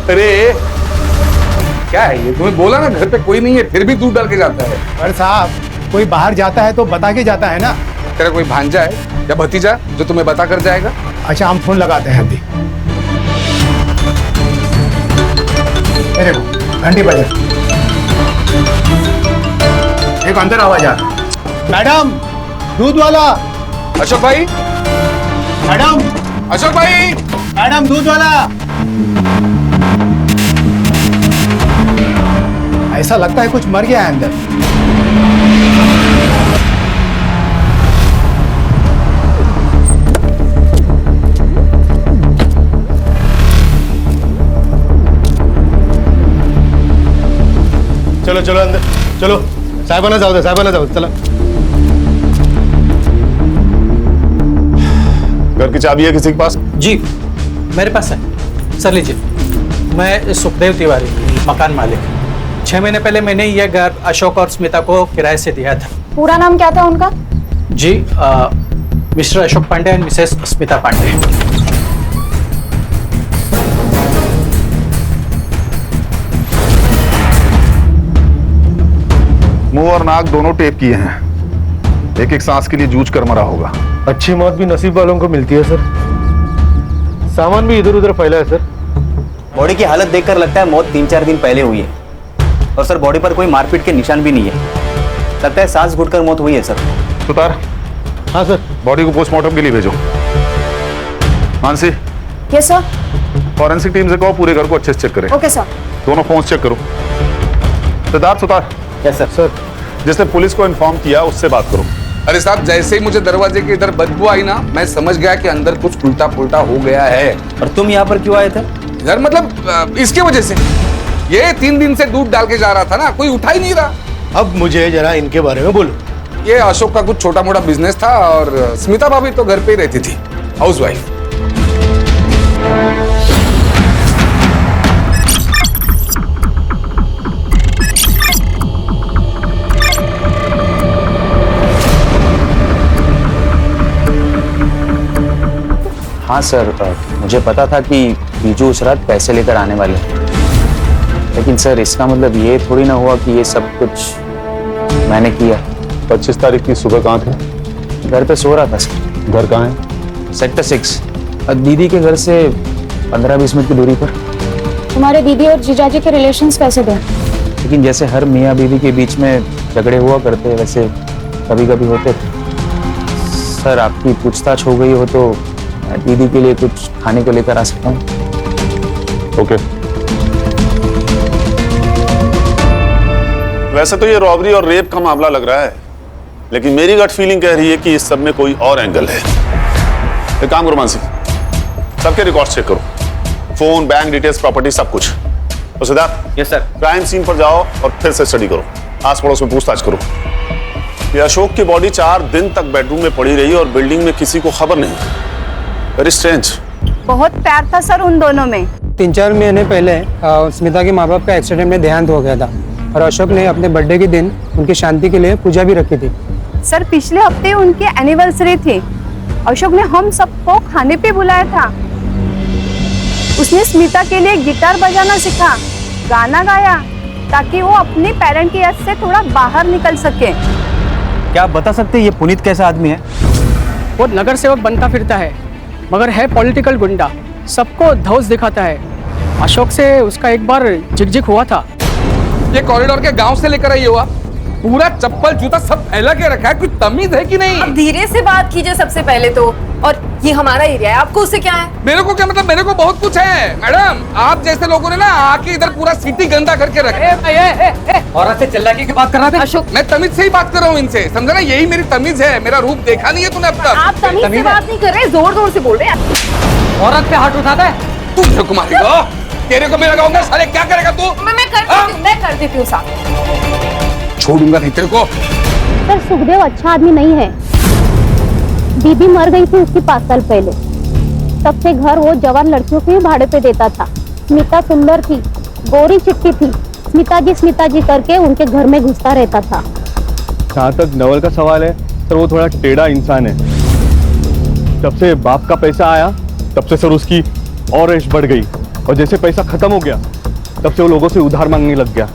अरे क्या है ये, तुम्हें बोला ना घर पे कोई नहीं है फिर भी दूध डाल के जाता है। पर साहब कोई बाहर जाता है तो बता के जाता है ना। तेरा कोई भांजा है या भतीजा जो तुम्हें बता कर जाएगा? अच्छा हम फोन लगाते हैं अभी। मेरे को घंटी बजे एक अंदर आवाज आ रहा। मैडम दूध वाला। अशोक भाई, मैडम अशोक भाई, मैडम दूध वाला। ऐसा लगता है कुछ मर गया है अंदर। चलो चलो अंदर चलो। साहेबाना जाऊ दे, साहेबाना जाऊ दे, चला। घर की चाबी है किसी के पास? जी मेरे पास है सर, लीजिए। मैं सुखदेव तिवारी, मकान मालिक। 6 महीने पहले मैंने यह घर अशोक और स्मिता को किराए से दिया था। पूरा नाम क्या था उनका? जी Mr Ashok Pandey and Mrs Smita Pandey. मुंह और नाक दोनों टेप किए हैं। एक एक सांस के लिए जूझ कर मरा होगा। अच्छी मौत भी नसीब वालों को मिलती है सर। सामान भी इधर उधर फैला है सर। बॉडी की हालत देखकर लगता है मौत 3-4 दिन पहले हुई है। और सर बॉडी पर कोई मारपीट के निशान भी नहीं है। लगता है सांस घुटकर मौत हुई है सर। सुतार। हाँ सर। बॉडी को पोस्टमार्टम के लिए भेजो। Mansi. Yes sir. Forensic team से कहो पूरे घर को अच्छे से चेक करें। Okay sir. दोनों फोन चेक करो। Siddharth Sutar. Yes sir. Sir जिसने पुलिस को इन्फॉर्म किया उससे बात करो। अरे साहब जैसे ही मुझे दरवाजे के इधर बदबू आई ना, मैं समझ गया कि अंदर कुछ उल्टा पुल्टा हो गया है। और तुम यहाँ पर क्यों आए थे? घर मतलब इसके वजह से। ये 3 दिन से दूध डाल के जा रहा था ना, कोई उठा ही नहीं रहा। अब मुझे जरा इनके बारे में बोलो। ये अशोक का कुछ छोटा मोटा बिजनेस था और स्मिता भाभी तो घर पे ही रहती थी, हाउसवाइफ। हाँ सर, मुझे पता था कि बीजू उस रात पैसे लेकर आने वाले हैं। लेकिन सर इसका मतलब ये थोड़ी ना हुआ कि ये सब कुछ मैंने किया। 25 तारीख की सुबह कहाँ थे? घर पे सो रहा था सर। घर कहाँ है? सेक्टर 6, दीदी के घर से 15-20 मिनट की दूरी पर। तुम्हारे दीदी और जीजाजी के रिलेशंस कैसे थे? लेकिन जैसे हर मियाँ बीवी के बीच में झगड़े हुआ करते वैसे कभी कभी होते थे। सर आपकी पूछताछ हो गई हो तो दीदी के लिए कुछ खाने को लेकर आ सकता हूँ? ओके। वैसे तो ये रॉबरी और रेप का मामला लग रहा है, लेकिन मेरी गट फीलिंग कह रही है कि इस सब में कोई और एंगल है। एक काम करो मानसी, सबके रिकॉर्ड चेक करो, फोन, बैंक डिटेल्स, प्रॉपर्टी, सब कुछ। तो Siddharth. Yes sir. Crime scene पर जाओ और फिर से स्टडी करो, आस पड़ोस में पूछताछ करो। ये अशोक की बॉडी 4 दिन तक बेडरूम में पड़ी रही और बिल्डिंग में किसी को खबर नहीं। Very strange. बहुत प्यार था सर उन दोनों में। 3-4 महीने पहले स्मिता के माँ बाप का एक्सीडेंट में देहांत हो गया था और अशोक ने अपने बर्थडे के दिन उनकी शांति के लिए पूजा भी रखी थी। सर पिछले हफ्ते उनकी एनिवर्सरी थी। अशोक ने हम सबको खाने पे बुलाया था। उसने स्मिता के लिए गिटार बजाना सीखा, गाना गाया, ताकि वो अपने पेरेंट की याद से थोड़ा बाहर निकल सके। क्या आप बता सकते हैं ये पुनीत कैसा आदमी है? वो नगर सेवक बनता फिरता है मगर है पॉलिटिकल गुंडा, सबको धौस दिखाता है। अशोक से उसका एक बार झिकझिक हुआ था। ये कॉरिडोर के गांव से लेकर आई हुआ, पूरा चप्पल जूता सब फैला के रखा है, कुछ तमीज है कि नहीं? अब धीरे से बात कीजिए सबसे पहले तो। और ये हमारा एरिया है, आपको उससे क्या है? मेरे को क्या मतलब? मेरे को बहुत कुछ है मैडम। आप जैसे लोगों ने ना आके इधर पूरा सिटी गंदा करके रखे। औरत से चिल्लाने की बात कर रहा था अशोक। मैं तमीज से ही बात कर रहा हूँ इनसे, समझा ना? यही मेरी तमीज है। मेरा रूप देखा नहीं है तूने अब तक? आप तमीज से बात नहीं कर रहे, जोर जोर से बोल रहे हैं। औरत पे हाथ उठाता है तू मेरे को मारेगा? तेरे को मैं लगाऊंगा साले, क्या करेगा तू? मैं कर देती हूँ साथ। छोड़ूंगा नहीं तेरे को। सर सुखदेव अच्छा आदमी नहीं है। दीदी मर गई थी उसकी 5 साल पहले। तब से घर वो जवान लड़कियों को ही भाड़े पे देता था। स्मिता सुंदर थी, गोरी चिट्टी थी। स्मिता जी करके उनके घर में घुसता रहता था। जहाँ तक नवल का सवाल है सर, वो थोड़ा टेढ़ा इंसान है। जब से बाप का पैसा आया तब से सर उसकी और ऐश बढ़ गई और जैसे पैसा खत्म हो गया तब से वो लोगों से उधार मांगने लग गया।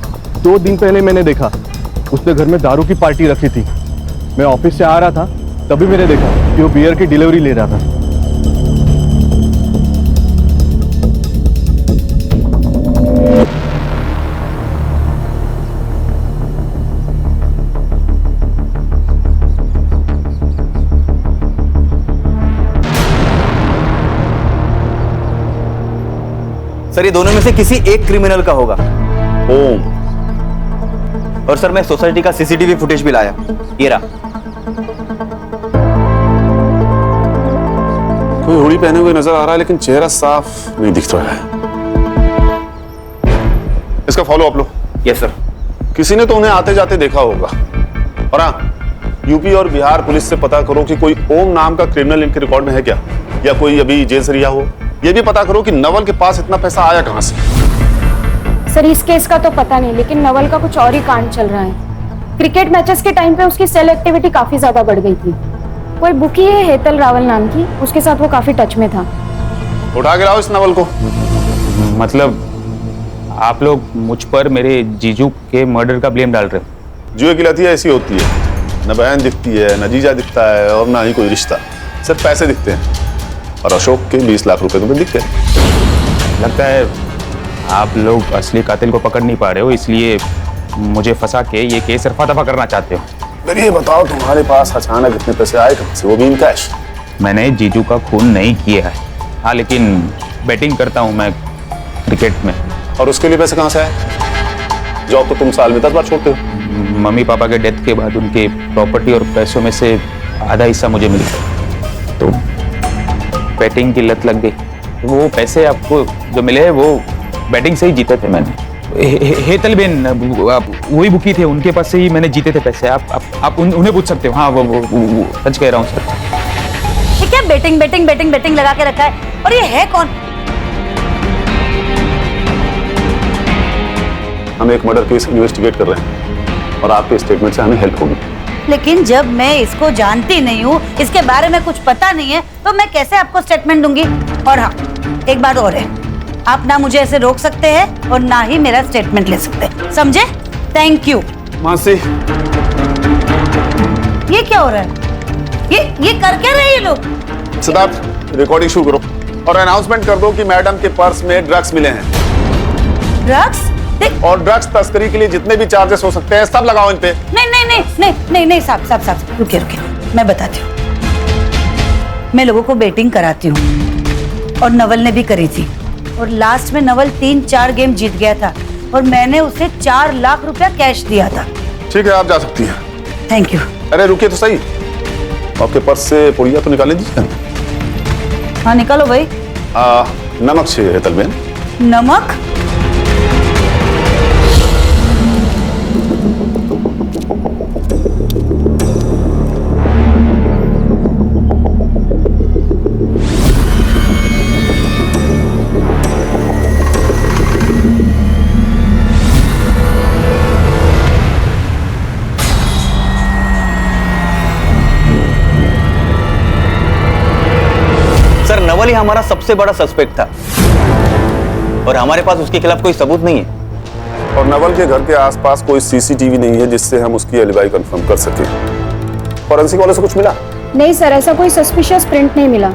2 दिन पहले मैंने देखा उसने घर में दारू की पार्टी रखी थी। मैं ऑफिस से आ रहा था तभी मैंने देखा कि वो बियर की डिलीवरी ले रहा था। सर ये दोनों में से किसी एक क्रिमिनल का होगा। ओम। और सर मैं सोसाइटी का सीसीटीवी फुटेज भी लाया, ये रहा। कोई हुडी पहने हुए नजर आ रहा है लेकिन चेहरा साफ नहीं दिख रहा है। इसका फॉलो अप लो। Yes sir. किसी ने तो उन्हें आते जाते देखा होगा। और हाँ, यूपी और बिहार पुलिस से पता करो कि कोई ओम नाम का क्रिमिनल इनके रिकॉर्ड में है क्या, या कोई अभी जेल से रिहा हो। ये भी पता करो कि नवल के पास इतना पैसा आया कहां से। सर इस केस का तो पता नहीं, लेकिन नवल का कुछ और ही कांड चल रहा है। क्रिकेट मैचेस के टाइम पे उसकी सेल एक्टिविटी काफी ज्यादा बढ़ गई थी। कोई बुकी है हेतल रावल नाम की, उसके साथ वो काफी टच में था। उठा के लाओ इस नवल को। मतलब आप लोग मुझ पर मेरे जीजू के मर्डर का ब्लेम डाल रहे हो? जुए की लती ऐसी होती है, न बहन दिखती है, न जीजा दिखता है, और ना ही कोई रिश्ता, सिर्फ पैसे दिखते हैं। और अशोक के 20 लाख रुपए तुम्हें दिखते हैं। लगता है आप लोग असली कातिल को पकड़ नहीं पा रहे हो, इसलिए मुझे फंसा के ये केस रफा दफा करना चाहते हो। फिर ये बताओ तुम्हारे पास अचानक इतने पैसे आए कहां से, वो भी इन कैश? मैंने जीजू का खून नहीं किया है, हाँ लेकिन बैटिंग करता हूँ मैं क्रिकेट में। और उसके लिए पैसे कहां से आए? जॉब तो तुम साल में 10 बार छोड़ते हो। मम्मी पापा के डेथ के बाद उनके प्रॉपर्टी और पैसों में से आधा हिस्सा मुझे मिल गया, तो बैटिंग की लत लग गई। वो पैसे आपको जो मिले हैं वो बैटिंग से ही जीते थे मैंने। हेतल बेन वही बुकी थे, उनके पास से ही मैंने जीते थे पैसे। आप उन्हें पूछ सकते हो। हाँ वो सच कह रहा हूँ सर। ये क्या बेटिंग बेटिंग बेटिंग बेटिंग लगा के रखा है? और ये है कौन? हम एक मर्डर केस इन्वेस्टिगेट कर रहे हैं और आपके स्टेटमेंट से हमें हेल्प होगी। लेकिन जब मैं इसको जानती नहीं हूँ, इसके बारे में कुछ पता नहीं है, तो मैं कैसे आपको स्टेटमेंट दूंगी? और हाँ, एक बात और है, आप ना मुझे ऐसे रोक सकते हैं और ना ही मेरा स्टेटमेंट ले सकते हैं, समझे? Thank you. मासी, ये क्या हो रहा है? ये कर क्या रहे हैं ये लोग? सिद्धार्थ रिकॉर्डिंग शुरू करो और अनाउंसमेंट कर दो कि मैडम के पर्स में ड्रग्स मिले हैं। ड्रग्स? और ड्रग्स तस्करी के लिए जितने भी चार्जेस हो सकते हैं सब लगाओ इन पे। नहीं नहीं नहीं नहीं नहीं नहीं साहब रुकिए मैं बताती हूँ। मैं लोगों को बेटिंग कराती हूँ और नवल ने भी करी थी, और लास्ट में नवल 3-4 गेम जीत गया था और मैंने उसे 4 लाख रुपया कैश दिया था। ठीक है, आप जा सकती हैं। Thank you. अरे रुकिए तो सही, आपके पर्स से पुड़िया तो निकाले दीजिए। हाँ निकालो भाई। नमक चाहिए हेतल बेन। नमक? नवल ही हमारा सबसे बड़ा सस्पेक्ट था और हमारे पास उसके खिलाफ कोई सबूत नहीं है। और नवल के घर के आसपास कोई सीसीटीवी नहीं है जिससे हम उसकी एलिबाई कंफर्म कर सके। फॉरेंसिक वाले से कुछ मिला? नहीं सर, ऐसा कोई सस्पिशियस प्रिंट नहीं मिला।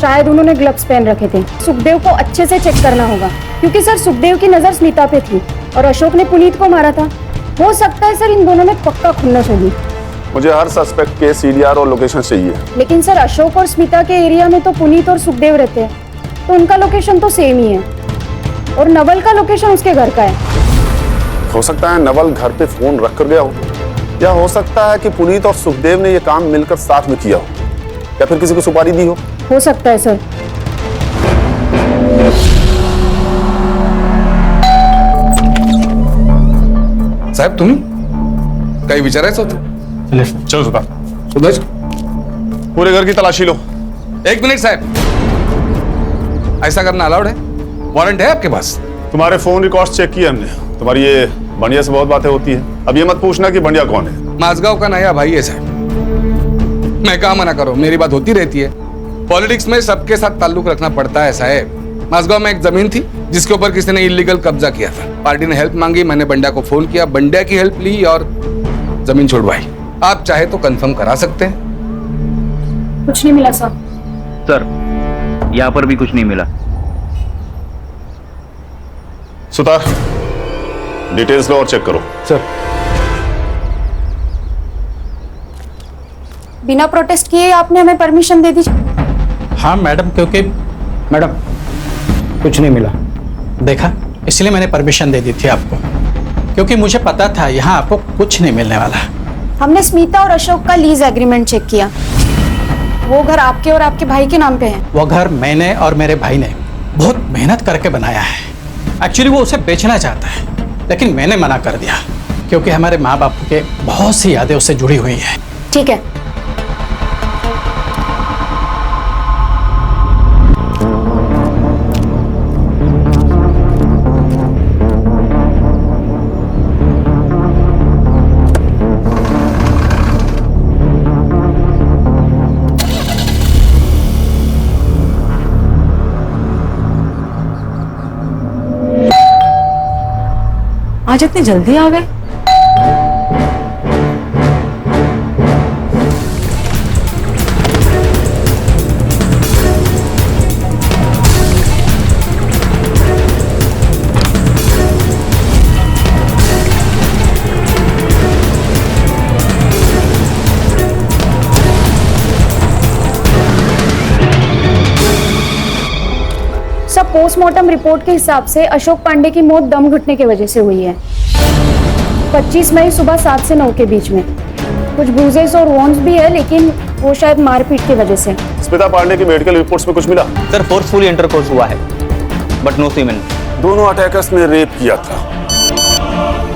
शायद उन्होंने ग्लव्स पहन रखे थे। सुखदेव को अच्छे से चेक करना होगा, क्योंकि सर सुखदेव की नजर स्मिता पे थी और अशोक ने पुनीत को मारा था। हो सकता है सर इन दोनों में पक्का खुन्नस होगी। मुझे हर सस्पेक्ट के सीडीआर और लोकेशन चाहिए। लेकिन सर अशोक और स्मिता के एरिया में तो पुनीत और सुखदेव रहते हैं, तो उनका लोकेशन तो सेम ही है, और नवल का लोकेशन उसके घर का है। हो सकता है नवल घर पे फोन रख कर गया हो, या हो सकता है कि पुनीत और सुखदेव ने यह काम मिलकर साथ में किया हो, या फिर किसी को सुपारी दी हो सकता है सर। साहेब तुम्ही काही विचारायचं होतं? चलो सुभाष, पूरे घर की तलाशी लो। 1 मिनट साहब, ऐसा करना अलाउड है? वारंट है आपके पास? तुम्हारे फोन रिकॉर्ड्स चेक किए हमने, तुम्हारी ये बंडिया से बहुत बातें होती है। अब ये मत पूछना कि बंडिया कौन है। माझगांव का नया भाई है साहब। मैं कहा मना करो, मेरी बात होती रहती है। पॉलिटिक्स में सबके साथ ताल्लुक रखना पड़ता है साहब। मासगांव में एक जमीन थी जिसके ऊपर किसी ने इलीगल कब्जा किया था। पार्टी ने हेल्प मांगी, मैंने बंड्या को फोन किया, बंड्या की हेल्प ली और जमीन छुड़वाई। आप चाहे तो कंफर्म करा सकते हैं। कुछ नहीं मिला सर। सर यहाँ पर भी कुछ नहीं मिला। सुतार, डिटेल्स लो और चेक करो। सर बिना प्रोटेस्ट किए आपने हमें परमिशन दे दी। हाँ मैडम, क्योंकि मैडम कुछ नहीं मिला। देखा, इसलिए मैंने परमिशन दे दी थी आपको, क्योंकि मुझे पता था यहाँ आपको कुछ नहीं मिलने वाला। हमने स्मिता और अशोक का लीज एग्रीमेंट चेक किया। वो घर आपके और आपके भाई के नाम पे है। वो घर मैंने और मेरे भाई ने बहुत मेहनत करके बनाया है। एक्चुअली वो उसे बेचना चाहता है, लेकिन मैंने मना कर दिया, क्योंकि हमारे माँ बाप के बहुत सी यादें उससे जुड़ी हुई हैं। ठीक है। आज इतनी जल्दी आ गए? सब पोस्टमार्टम रिपोर्ट के हिसाब से अशोक पांडे की मौत दम घुटने की वजह से हुई है। 25 मई सुबह 7 से 9 के बीच में। कुछ ब्रूजेस और वॉन्स भी है, लेकिन वो शायद मारपीट की वजह से। स्मिता पांडे की मेडिकल रिपोर्ट्स में कुछ मिला? सर फोर्सफुली इंटरकोर्स हुआ है, बट नो सीमेन। दोनों अटैकर्स ने रेप किया था।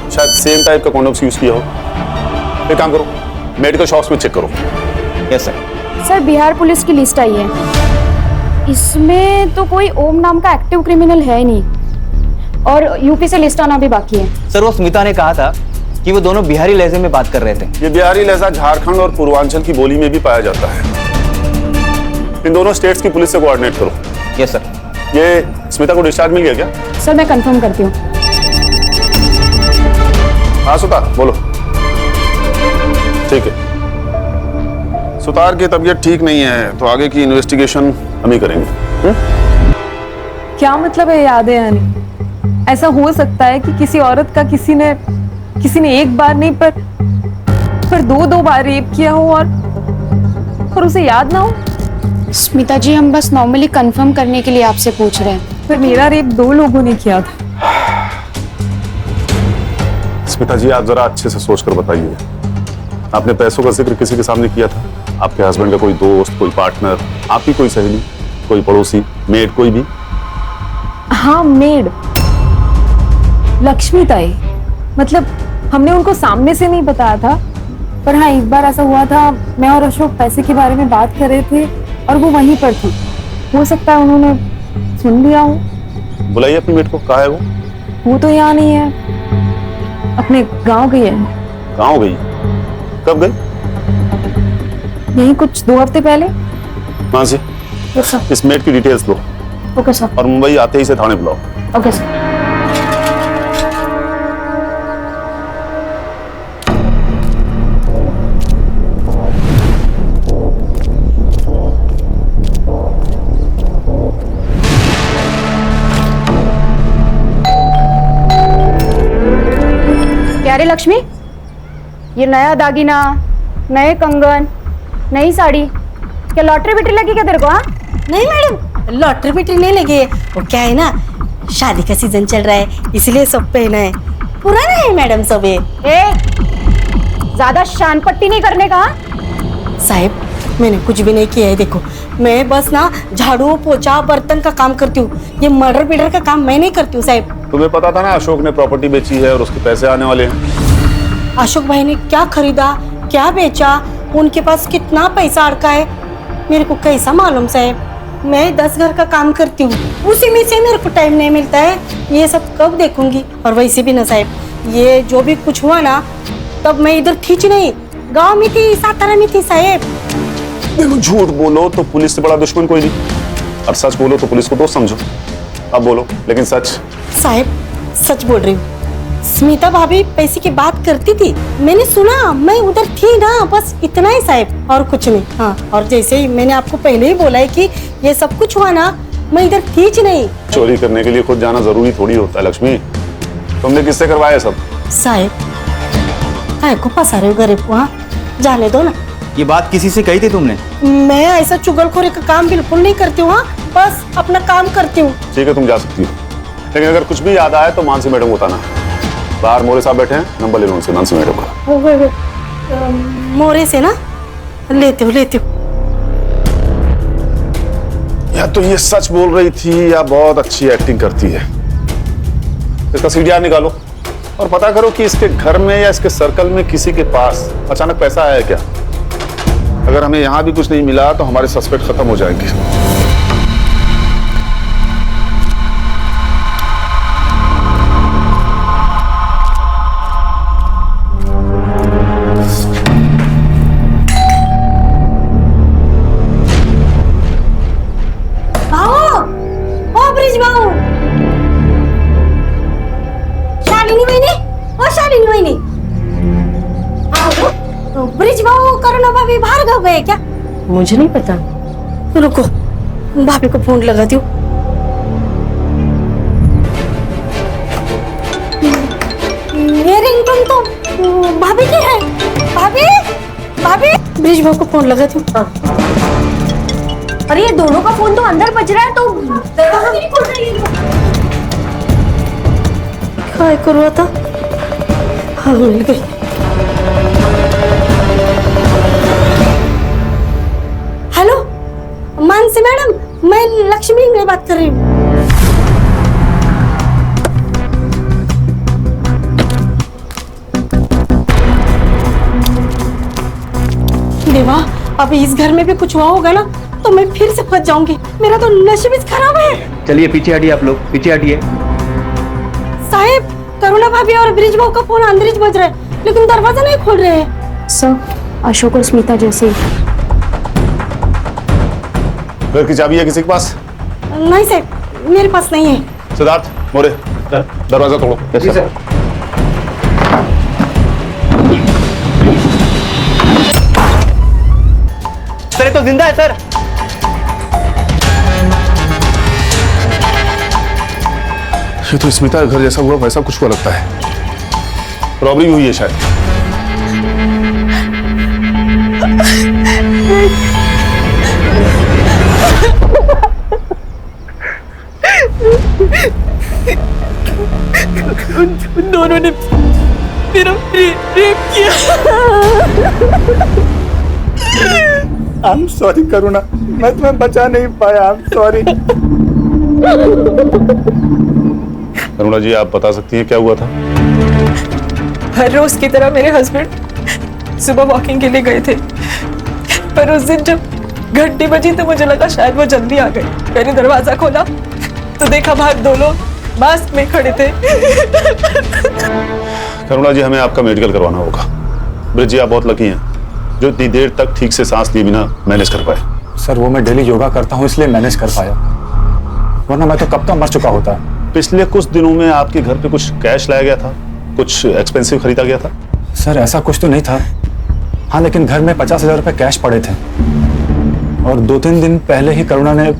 शायद सेम टाइप का कॉन्डोम्स यूज किया हो। एक काम करो, मेडिकल शॉप्स में चेक करो। Yes sir. Sir Bihar police की लिस्ट आई है। इसमें तो कोई ओम नाम का एक्टिव क्रिमिनल है नहीं, और यूपी से लिस्ट आना भी बाकी है। सर वो स्मिता ने कहा था कि वो दोनों बिहारी लहजे में बात कर रहे थे। ये बिहारी लहजा झारखंड और पूर्वांचल की बोली में भी पाया जाता है। इन दोनों स्टेट्स की पुलिस से कोऑर्डिनेट करो। Yes sir. ये स्मिता को डिस्चार्ज मिल गया क्या? सर मैं कंफर्म करती हूँ। हाँ सुतार बोलो। ठीक है, सुतार की तबीयत ठीक नहीं है, तो आगे की इन्वेस्टिगेशन हम ही करेंगे। क्या मतलब है यादें आनी? ऐसा हो सकता है कि किसी औरत का किसी ने एक बार नहीं पर दो बार रेप किया हो और उसे याद ना हो? स्मिता जी, हम बस नॉर्मली कंफर्म करने के लिए आपसे पूछ रहे हैं। पर मेरा रेप 2 लोगों ने किया था। स्मिता जी, आप जरा अच्छे से सोचकर बताइए, आपने पैसों का जिक्र किसी के सामने किया था? आपके हस्बैंड का कोई दोस्त, कोई पार्टनर, आपकी कोई सहेली, कोई पड़ोसी, मेड, कोई भी? हाँ मेड, लक्ष्मी ताई। मतलब हमने उनको सामने से नहीं बताया था, पर हाँ एक बार ऐसा हुआ था, मैं और अशोक पैसे के बारे में बात कर रहे थे और वो वहीं पर थी। हो सकता है उन्होंने सुन लिया हो। बुलाइए अपनी मेड को। कहाँ है वो? वो तो यहाँ नहीं है, अपने गांव गई है। गाँव गई? कब गई? यही कुछ 2 हफ्ते पहले। हाँ जी, इस मेड की डिटेल्स लो। Okay sir. और मुंबई आते ही से थाने बुलाओ। Okay sir. क्या रे लक्ष्मी, ये नया दागिना, नए कंगन, नई साड़ी, क्या लॉटरी बिटरी लगी क्या तेरे को? हाँ नहीं मैडम, लॉटरी बिटरी नहीं लगी है। वो क्या है ना, शादी का सीजन चल रहा है, इसलिए सब पहना है। पुराना है मैडम सब ये। ज्यादा शान पट्टी नहीं करने का। साहब मैंने कुछ भी नहीं किया है। देखो मैं बस ना झाड़ू पोछा बर्तन का काम करती हूँ, ये मर्डर बिडर का काम मैं नहीं करती हूँ साहब। तुम्हें पता था ना अशोक ने प्रॉपर्टी बेची है और उसके पैसे आने वाले हैं। अशोक भाई ने क्या खरीदा, क्या बेचा, उनके पास कितना पैसा अड़का है, मेरे को कैसा मालूम साहब। मैं 10 घर का काम करती हूँ, उसी में से मेरे को टाइम नहीं मिलता है। ये सब कब देखूंगी? और वैसे भी ना साहब, ये जो भी कुछ हुआ ना, तब मैं इधर थी नहीं, गांव में थी, सातारा में थी साहब। देखो झूठ बोलो तो पुलिस से बड़ा दुश्मन कोई नहीं, और सच बोलो तो पुलिस को दोस्त समझो। अब बोलो, लेकिन सच। साहब सच बोल रही हूँ। स्मिता भाभी पैसे की बात करती थी, मैंने सुना, मैं उधर थी ना, बस इतना ही साहब, और कुछ नहीं। हाँ, और जैसे ही मैंने आपको पहले ही बोला है कि ये सब कुछ हुआ ना, मैं इधर थी ही नहीं। चोरी करने के लिए खुद जाना जरूरी थोड़ी होता है लक्ष्मी। तुमने किससे करवाया सब? साहब काय को फंसा रहे हो गरीब को? हाँ, जाने दो ना। ये बात किसी से कही थी तुमने? मैं ऐसा चुगलखोरी का काम बिल्कुल नहीं करती हूँ। हाँ, बस अपना काम करती हूँ। ठीक है, तुम जा सकती हो, लेकिन अगर कुछ भी याद आए तो मानसी मैडम को बताना। बाहर मोरे साहब बैठे हैं, नंबर ले लो उनसे, मानसी मैडम का। मोरे से ना लेते हो। या तो ये सच बोल रही थी या बहुत अच्छी एक्टिंग करती है। इसका सीडीआर निकालो और पता करो कि इसके घर में या इसके सर्कल में किसी के पास अचानक पैसा आया है क्या। अगर हमें यहां भी कुछ नहीं मिला तो हमारे सस्पेक्ट खत्म हो जाएंगे। ब्रिज भाऊ करुणा भाभी बाहर गए क्या? मुझे नहीं पता। रुको, भाभी को फोन लगाती हूँ। ये रिंगटोन तो भाभी की है। भाभी ब्रिज भाऊ को फोन लगाती हूँ। अरे ये दोनों का फोन तो अंदर बज रहा है, तो दरवाजा नहीं खोल रही है। क्या करूँ था? हाँ, मिल गई। हेलो मानसी मैडम, मैं लक्ष्मी में बात कर रही हूँ। देवा, अभी इस घर में भी कुछ हुआ होगा ना तो मैं फिर से फंस जाऊंगी। मेरा तो नसीब खराब है। चलिए पीछे हटिए, आप लोग पीछे हटिए। साहब, करुणा भाभी और ब्रिज भाऊ का फोन अंदर ही बज रहा है, लेकिन दरवाजा नहीं खोल रहे हैं। सर, अशोक और स्मिता जैसे। घर की चाबी है किसी के पास? नहीं सर, मेरे पास नहीं है। सिद्धार्थ, मोरे, दरवाजा तोड़ो। जी सर। सर, ये तो जिंदा है सर। ये तो स्मिता का घर जैसा हुआ वैसा कुछ हुआ लगता है। रॉबरी हुई है शायद। उन दोनों ने मेरा रेप किया। आई एम सॉरी करुणा, मैं तुम्हें बचा नहीं पाया। I am sorry. करुणा जी, आप बता सकती हैं क्या हुआ था? हर रोज की तरह मेरे हस्बैंड सुबह वॉकिंग के लिए गए थे, पर उस दिन जब घंटी बजी तो मुझे लगा शायद वो जल्दी आ गए। मैंने दरवाजा खोला तो देखा बाहर दो लोग मास्क में खड़े थे। करुणा जी, हमें आपका मेडिकल करवाना होगा। ब्रिज जी, आप बहुत लकी हैं जो इतनी देर तक ठीक से सांस लिए बिना मैनेज कर पाए। सर, वो मैं डेली योगा करता हूँ इसलिए मैनेज कर पाया, वरना मैं तो कब का मर चुका होता। पिछले कुछ दिनों में आपके घर पे कुछ कैश लाया गया था, कुछ एक्सपेंसिव खरीदा गया था? सर, ऐसा कुछ तो नहीं था। हाँ, लेकिन घर में 50,000 रुपए कैश पड़े थे और 2-3 दिन पहले ही करुणा ने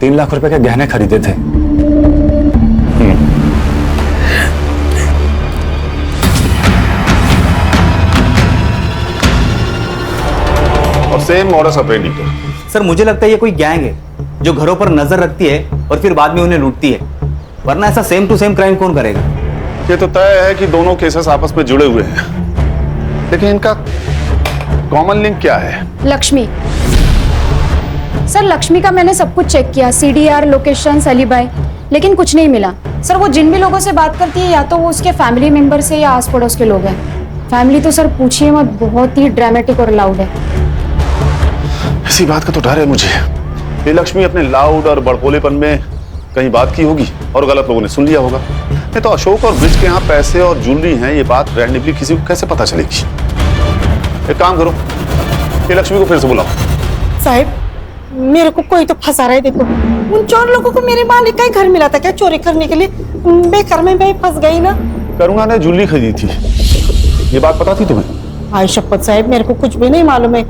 3 लाख रुपए के गहने खरीदे थे। और सेम मॉडस ऑपरेंडी। सर, मुझे लगता है ये कोई गैंग है जो घरों पर नजर रखती है और फिर बाद में उन्हें लूटती है, वरना ऐसा सेम टू सेम क्राइम कौन करेगा? ये तो तय है कि दोनों केसेस आपस में जुड़े हुए हैं, लेकिन इनका कॉमन लिंक क्या है? लक्ष्मी। सर, लक्ष्मी का मैंने सब कुछ चेक किया, सीडीआर, लोकेशन, एलिबाई, लेकिन कुछ नहीं मिला। सर, वो जिन भी लोगों से बात करती है या तो वो उसके फैमिली मेंबर से या आस पड़ोस के लोग हैं। फैमिली तो सर पूछिए मत, बहुत ही ड्रामेटिक और लाउड है। इसी बात का तो डर है मुझे। ये लक्ष्मी अपने लाउड और बड़बोलेपन में कहीं बात की होगी और गलत लोगों ने सुन लिया होगा। नहीं तो अशोक और ब्रिज के यहाँ पैसे और ज्वेलरी हैं, ये बात रैंडमली किसी को कैसे पता चलेगी? एक काम करो, ये लक्ष्मी को फिर से बुलाओ। साहब, मेरे को कोई तो फंसा रहा है। देखो उन चोर लोगों को मेरे मालिक का ही घर मिला था क्या चोरी करने के लिए? बेकार में मैं फंस गई ना। करुणा ने जूली खरीदी थी, ये बात पता थी तुम्हें? आई शपथ साहब, मेरे को कुछ भी नहीं मालूम है।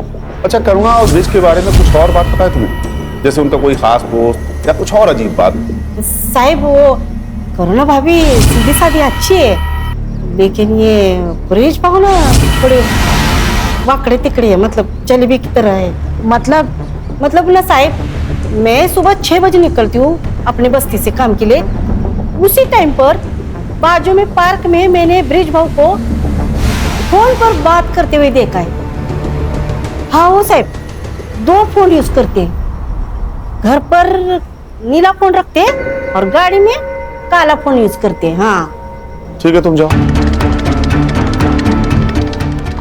अच्छा, करुणा और ब्रिज के बारे में कुछ और बात पता है तुम्हें? जैसे उनका कोई खास दोस्त या कुछ और अजीब बात? साहब वो करुणा भाभी सीधी सादी अच्छी है, लेकिन ये ब्रिज पाओ ना थोड़े वाकड़े तिकड़े है, मतलब जलेबी की तरह है। मतलब ना साहब, मैं सुबह 6 बजे निकलती हूँ अपने बस्ती से काम के लिए। उसी टाइम पर बाजू में पार्क में मैंने ब्रिज भाव को फोन पर बात करते हुए देखा है। हाँ वो साहब 2 फोन यूज करते हैं, घर पर नीला फोन रखते हैं और गाड़ी में काला फोन यूज करते हैं। हाँ ठीक है, तुम जाओ।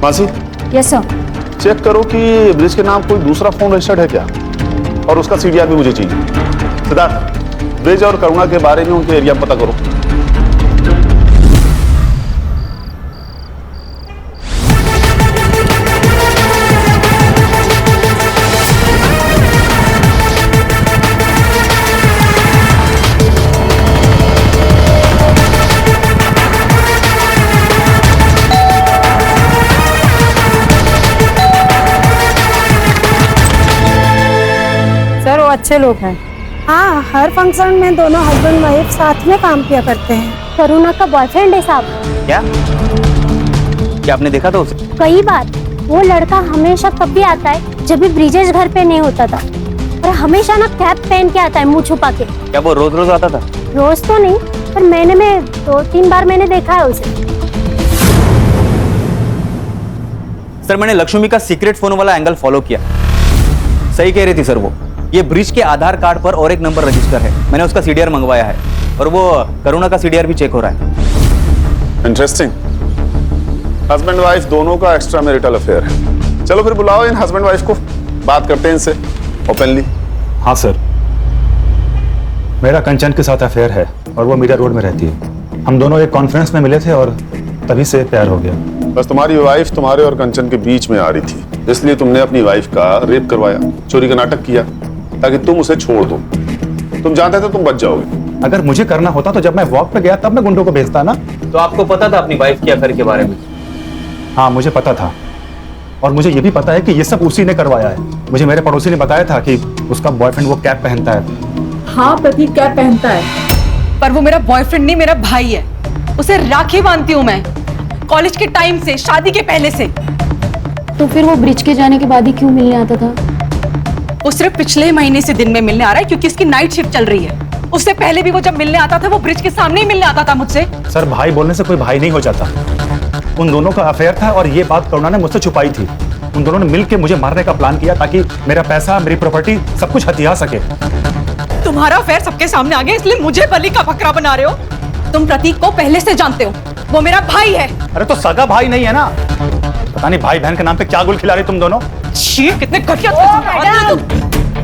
मासी, यस सर। चेक करो कि ब्रिज के नाम कोई दूसरा फोन रजिस्टर्ड है क्या, और उसका सीडीआर भी मुझे चाहिए। सिद्धार्थ, ब्रिज और करुणा के बारे में उनके एरिया पता करो। सर वो अच्छे लोग हैं। हाँ, हर फंक्शन में दोनों हस्बैंड वाइफ साथ में काम किया करते हैं। करुणा का बॉयफ्रेंड है साहब। क्या आपने देखा था उसे? कई बार। वो लड़का हमेशा तब भी आता है जब भी ब्रिजेश घर पे नहीं होता था, और हमेशा ना कैप पहन के आता है मुंह छुपा के। क्या वो रोज रोज आता था? रोज तो नहीं, पर महीने में 2-3 बार मैंने देखा है उसे। सर मैंने लक्ष्मी का सीक्रेट फोन वाला एंगल फॉलो किया। सही कह रही थी सर वो। ये ब्रिज के आधार कार्ड पर और एक नंबर रजिस्टर है। मैंने उसका सीडीआर मंगवाया है, और वो करुणा का सीडीआर भी चेक हो रहा है। इंटरेस्टिंग। हस्बैंड वाइफ दोनों का एक्स्ट्रा मैरिटल अफेयर है। चलो फिर बुलाओ इन हस्बैंड वाइफ को, बात करते हैं इनसे ओपनली। हाँ सर, मेरा कंचन के साथ अफेयर है और वो मीडिया रोड में रहती है। हम दोनों एक कॉन्फ्रेंस में मिले थे और तभी से प्यार हो गया। बस तुम्हारी वाइफ तुम्हारे और कंचन के बीच में आ रही थी, इसलिए तुमने अपनी वाइफ का रेप करवाया, चोरी का नाटक किया ताकि तुम उसे छोड़ दो। तुम जानते थे तुम बच जाओगे। अगर मुझे करना होता तो जब मैं वॉक पे गया तब मैं गुंडों को भेजता ना। तो आपको पता था अपनी वाइफ के अफेयर के बारे में? हाँ मुझे पता था, और मुझे ये भी पता है कि ये सब उसी ने करवाया है। मुझे मेरे पड़ोसी ने बताया था कि उसका बॉयफ्रेंड वो कैप पहनता है। हाँ प्रतीक कैप पहनता है, पर वो मेरा बॉयफ्रेंड नहीं, मेरा भाई है। उसे राखी बांधती हूँ मैं, कॉलेज के टाइम से, शादी के पहले से। तो फिर वो ब्रिज के जाने के बाद ही क्यों मिलने आता था? वो सिर्फ पिछले महीने से दिन में मिलने आ रहा है क्योंकि उसकी नाइट शिफ्ट चल रही है। उससे पहले भी वो जब मिलने आता था वो ब्रिज के सामने ही मिलने आता था मुझसे। सर भाई बोलने से कोई भाई नहीं हो जाता। उन दोनों का अफेयर था और ये बात करुणा ने मुझसे छुपाई थी। उन दोनों ने मिलकर मुझे मारने का प्लान किया ताकि मेरा पैसा, मेरी प्रॉपर्टी सब कुछ हथिया सके। तुम्हारा अफेयर सबके सामने आ गया इसलिए मुझे बलि का बकरा बना रहे हो। तुम प्रतीक को पहले से जानते हो, वो मेरा भाई है। अरे तो सगा भाई नहीं है ना? पता नहीं भाई बहन के नाम पे क्या गुल खिला रही तुम दोनों। कितने घटिया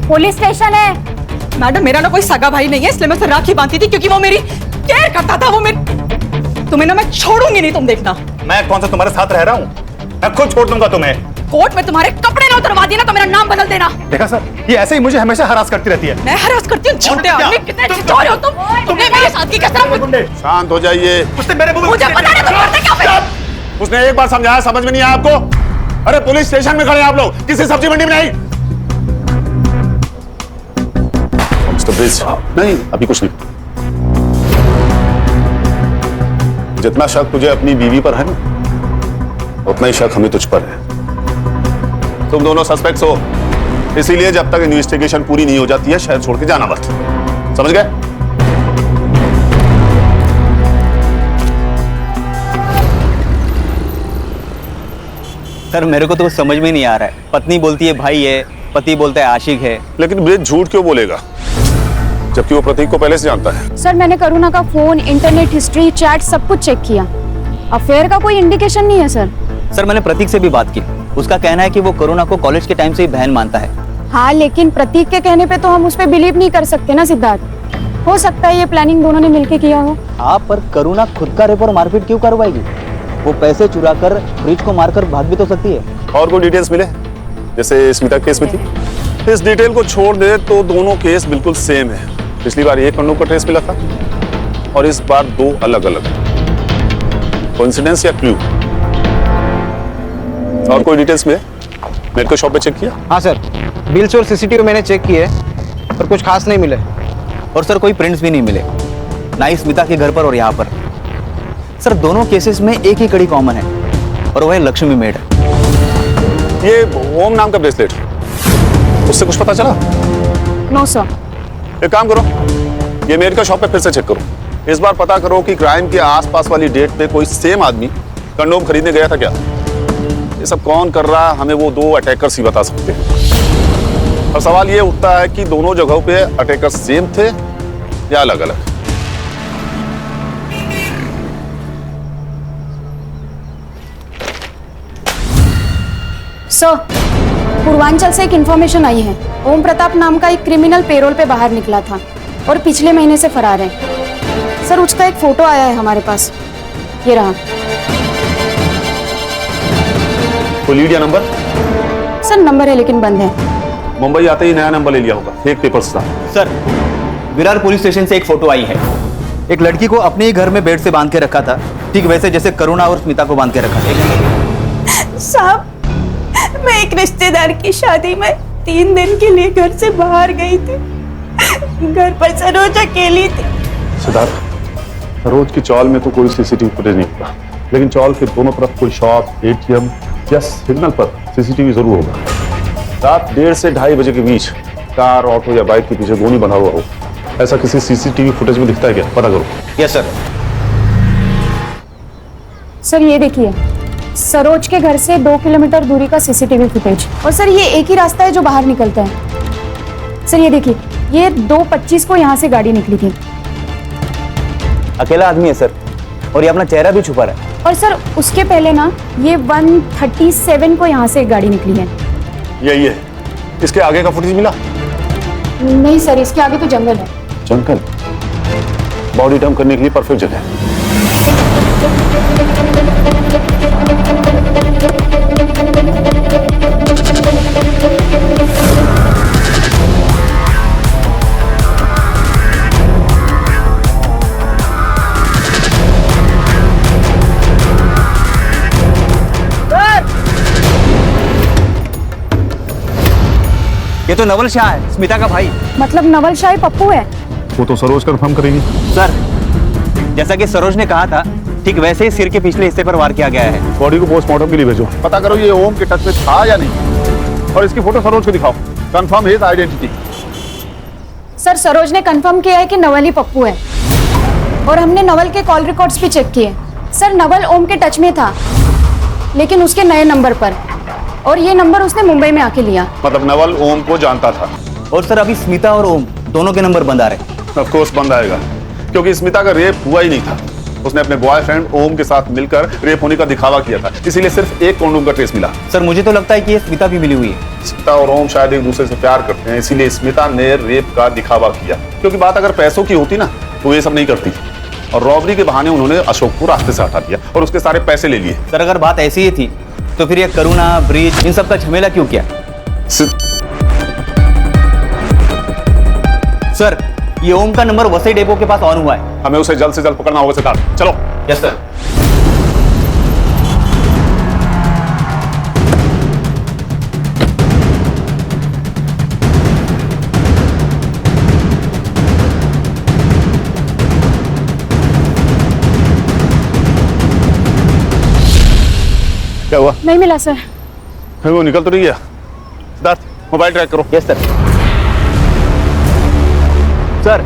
पुलिस स्टेशन है। मैडम, मेरा ना कोई सगा भाई नहीं है, इसलिए मैं उसे राखी बांधती थी क्योंकि वो मेरी केयर करता था। वो मेरी, तुम्हें ना मैं छोड़ूंगी नहीं, तुम देखना। मैं कौन सा तुम्हारे साथ रह रहा हूँ? मैं खुद छोड़ दूंगा तुम्हें। कोर्ट में तुम्हारे कपड़े ना उतरवा दिए ना तो मेरा नाम बदल देना। देखा सर, ये ऐसे ही मुझे हमेशा हरास करती रहती है। मैं हरास करती हूँ? छोटे आदमी, कितने छिछोरे हो तुम। तुमने मेरे साथ की कसम। शांत हो जाइए। उसने मेरे मुंह में मुझे पता नहीं तुम करते क्या फिर? उसने एक बार समझाया, समझ में नहीं आया आपको? अरे पुलिस स्टेशन में खड़े हैं आप लोग, किसी सब्जी मंडी में नहीं। मिस्टर ब्रिज, नहीं अभी कुछ नहीं। जितना शक तुझे अपनी बीवी पर है ना, उतना ही शक हमें तुझ पर है। तुम दोनों सस्पेक्ट्स हो, इसीलिए जब तक इन्वेस्टिगेशन पूरी नहीं हो जाती है शहर छोड़ के जाना मत। समझ गए? सर मेरे को तो कुछ समझ में नहीं आ रहा है। पत्नी बोलती है भाई है, पति बोलता है आशिक है। लेकिन ब्रिज झूठ क्यों बोलेगा जबकि वो प्रतीक को पहले से जानता है? सर मैंने करुणा का फोन, इंटरनेट हिस्ट्री, चैट सब कुछ चेक किया। अफेयर का कोई इंडिकेशन नहीं है सर। सर मैंने प्रतीक से भी बात की, उसका कहना है कि वो करुणा को कॉलेज के टाइम से ही बहन मानता है। हाँ लेकिन प्रतीक के कहने पे तो हम उस पर बिलीव नहीं कर सकते ना सिद्धार्थ। हो सकता है ये प्लानिंग दोनों ने मिलके किया हो। हाँ पर करुणा खुद का रेप और मारपीट क्यों करवाएगी? वो पैसे चुरा कर ब्रिज को मारकर भाग भी तो सकती है। और कोई डिटेल्स मिले जैसे स्मिता केस में थी? इस डिटेल को छोड़ दे तो दोनों केस बिल्कुल सेम है। पिछली बार एक कंडोम का ट्रेस मिला था और इस बार दो अलग अलग। कोइंसिडेंस या क्लू? और कोई डिटेल्स में मेडिकल शॉप पे चेक किया? हाँ सर, बिल्स और सीसीटीवी मैंने चेक किए पर कुछ खास नहीं मिले। और सर कोई प्रिंट्स भी नहीं मिले, ना ही स्मिता के घर पर और यहाँ पर। सर दोनों केसेस में एक ही कड़ी कॉमन है और वह है लक्ष्मी मेड। ये ओम नाम का ब्रेसलेट, उससे कुछ पता चला? No sir. एक काम करो, ये मेडिकल शॉप पे फिर से चेक करो। इस बार पता करो कि क्राइम के आसपास वाली डेट पे कोई सेम आदमी कंडोम खरीदने गया था क्या। ये सब कौन कर रहा है हमें वो दो अटैकर्स ही बता सकते हैं। और सवाल ये उठता है कि दोनों जगहों पे अटैकर्स सेम थे या अलग अलग। सर, पूर्वांचल से एक इन्फॉर्मेशन आई है। ओम प्रताप नाम का एक क्रिमिनल पेरोल पे बाहर निकला था और पिछले महीने से फरार है। सर उसका एक फोटो आया है हमारे पास, ये रहा। कोई लीड या नंबर? सर नंबर है लेकिन बंद है। मुंबई आते ही नया नंबर ले लिया होगा, फेक पेपर्स था। सर विरार पुलिस स्टेशन से एक फोटो आई है। एक लड़की को अपने ही घर में बेड से बांध के रखा था, ठीक वैसे जैसे करुणा और स्मिता को बांध के रखा था। साहब, मैं एक रिश्तेदार की शादी में 3 दिन के लिए घर से बाहर गई थी। घर पर सरोज अकेली थी। सिद्धार्थ, सरोज की चौल में तो कोई सीसीटीवी फुटेज नहीं मिला, लेकिन चौल के दोनों तरफ कोई शॉप, एटीएम या सिग्नल पर सीसीटीवी जरूर होगा। रात 1:30 से 2:30 बजे के बीच कार, ऑटो या बाइक के पीछे गोनी बना हुआ हो, ऐसा किसी सीसीटीवी फुटेज में दिखता है क्या? पता करो। Yes sir. सर ये देखिए, सरोज के घर से 2 किलोमीटर दूरी का सीसीटीवी फुटेज। और सर ये एक ही रास्ता है जो बाहर निकलता है। सर ये देखिए, ये 2:25 को यहाँ से गाड़ी निकली थी। अकेला आदमी है सर, और ये अपना चेहरा भी छुपा रहा है। और सर उसके पहले ना, ये 1:37 को यहाँ से एक गाड़ी निकली है। यही है। इसके आगे का फुटेज मिला? नहीं सर, इसके आगे तो जंगल है। जंगल? बॉडी डंप करने के लिए परफेक्ट जगह है। ये तो नवल शाह है, स्मिता का भाई। मतलब नवल शाह पप्पू है? वो तो सरोज कंफर्म करेगी। सर जैसा कि सरोज ने कहा था, ठीक वैसे ही सिर के पिछले हिस्से पर वार किया गया है। बॉडी को पोस्टमार्टम के लिए भेजो। पता करो ये ओम के टच में था या नहीं, और इसकी फोटो सरोज को दिखाओ। Confirm his identity. Sir Saroj ने कंफर्म किया है कि नवल ही पप्पू है, और हमने नवल के कॉल रिकॉर्ड्स भी चेक किए। सर नवल ओम के टच में था, लेकिन उसके नए नंबर पर, और ये नंबर उसने मुंबई में आके लिया। मतलब नवल ओम को जानता था। और सर अभी स्मिता और ओम दोनों के नंबर बंद आ रहे हैं। ऑफ कोर्स बंद आएगा, क्योंकि स्मिता का रेप हुआ ही नहीं था। उसने अपने बॉयफ्रेंड ओम के साथ मिलकर रेप होने का दिखावा किया था, इसीलिए सिर्फ एक कंडोम का ट्रेस मिला। सर मुझे तो लगता है कि ये स्मिता भी मिली हुई है। स्मिता और ओम शायद एक दूसरे से प्यार करते हैं, इसीलिए स्मिता ने रेप का दिखावा किया। क्योंकि बात अगर पैसों की होती ना, तो ये सब नहीं करती। और रॉबरी के बहाने उन्होंने अशोक को रास्ते से हटा दिया और उसके सारे पैसे ले लिए। सर अगर बात ऐसी ही थी, तो फिर ये करुणा, ब्रिज, इन सब का झमेला क्यों किया? सर ये ओम का नंबर वसई डेपो के पास ऑन हुआ है। हमें उसे जल्द से जल्द पकड़ना होगा सिद्धार्थ। चलो। Yes sir. क्या हुआ? नहीं मिला सर। वो निकल तो नहीं गया? सिद्धार्थ मोबाइल ट्रैक करो। Yes sir. सर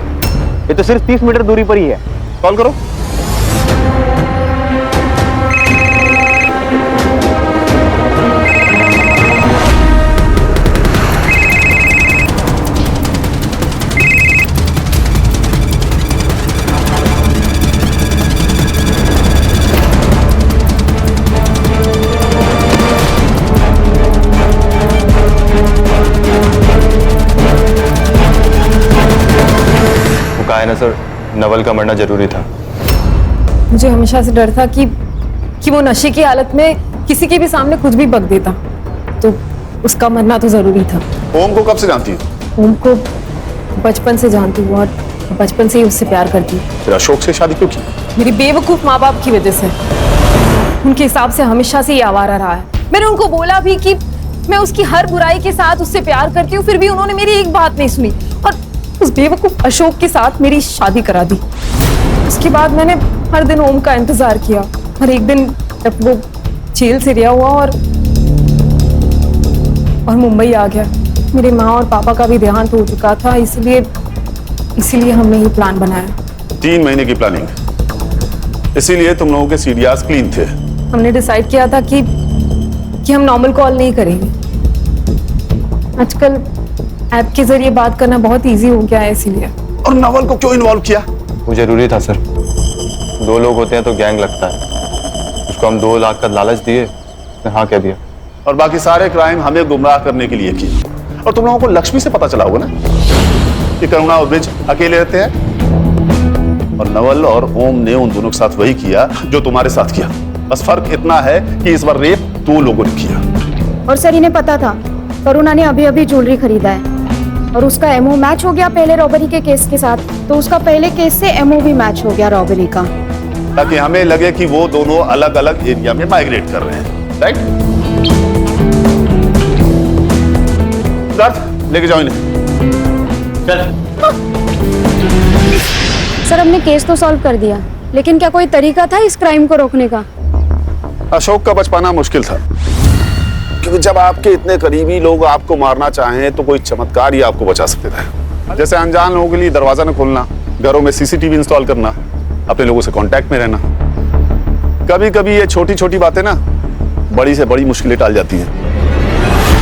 ये तो सिर्फ 30 मीटर दूरी पर ही है। कॉल करो। है ना सर, नवल का मरना जरूरी था। मुझे हमेशा से डर था कि वो नशे की हालत में किसी के भी सामने कुछ भी बक देता, तो उसका मरना तो जरूरी था। ओम को कब से जानती हो? ओम को बचपन से जानती हूँ और बचपन से ही उससे प्यार करती हूँ। फिर अशोक से शादी क्यों की? मेरी बेवकूफ माँ बाप की वजह से। उनके हिसाब से हमेशा से ये आवारा रहा है। मैंने उनको बोला भी कि मैं उसकी हर बुराई के साथ उससे प्यार करती हूँ, फिर भी उन्होंने मेरी एक बात नहीं सुनी और उस बेवकूफ अशोक के साथ मेरी शादी करा दी। उसके बाद मैंने हर दिन ओम का इंतजार किया और एक दिन जब वो जेल से रिहा हुआ और मुंबई आ गया, मेरे माँ और पापा का भी देहांत हो चुका था, इसीलिए हमने ये प्लान बनाया। 3 महीने की प्लानिंग, इसीलिए तुम लोगों के सीडीआरस क्लीन थे। हमने डिसाइड किया था कि हम नॉर्मल कॉल नहीं करेंगे। आजकल ऐप के जरिए बात करना बहुत इजी हो गया है, इसीलिए। और नवल को क्यों इन्वॉल्व किया? वो जरूरी था सर। 2 लोग होते हैं तो गैंग लगता है। उसको हम 2 लाख का लालच दिए, उसने हाँ कह दिया। और बाकी सारे क्राइम हमें गुमराह करने के लिए किए। और तुम लोगों को लक्ष्मी से पता चला होगा ना कि करुणा और ब्रिज अकेले रहते हैं, और नवल और ओम ने उन दोनों के साथ वही किया जो तुम्हारे साथ किया। बस फर्क इतना है कि इस बार रेप 2 लोगों ने किया। और सर इन्हें पता था करुणा ने अभी अभी ज्वेलरी खरीदा है और उसका एमओ मैच हो गया पहले रॉबरी के केस के साथ, तो उसका पहले केस से एमओ भी मैच हो गया रॉबरी का, ताकि हमें लगे कि वो दोनों अलग अलग एरिया में माइग्रेट कर रहे हैं। राइट? लेके जाओ इन्हें। सर हमने केस तो सॉल्व कर दिया, लेकिन क्या कोई तरीका था इस क्राइम को रोकने का? अशोक का बच पाना मुश्किल था, क्योंकि जब आपके इतने करीबी लोग आपको मारना चाहें तो कोई चमत्कार ही आपको बचा सकते थे। जैसे अनजान लोगों के लिए दरवाजा न खोलना, घरों में सीसीटीवी इंस्टॉल करना, अपने लोगों से कांटेक्ट में रहना। कभी कभी ये छोटी छोटी बातें ना बड़ी से बड़ी मुश्किलें टाल जाती हैं।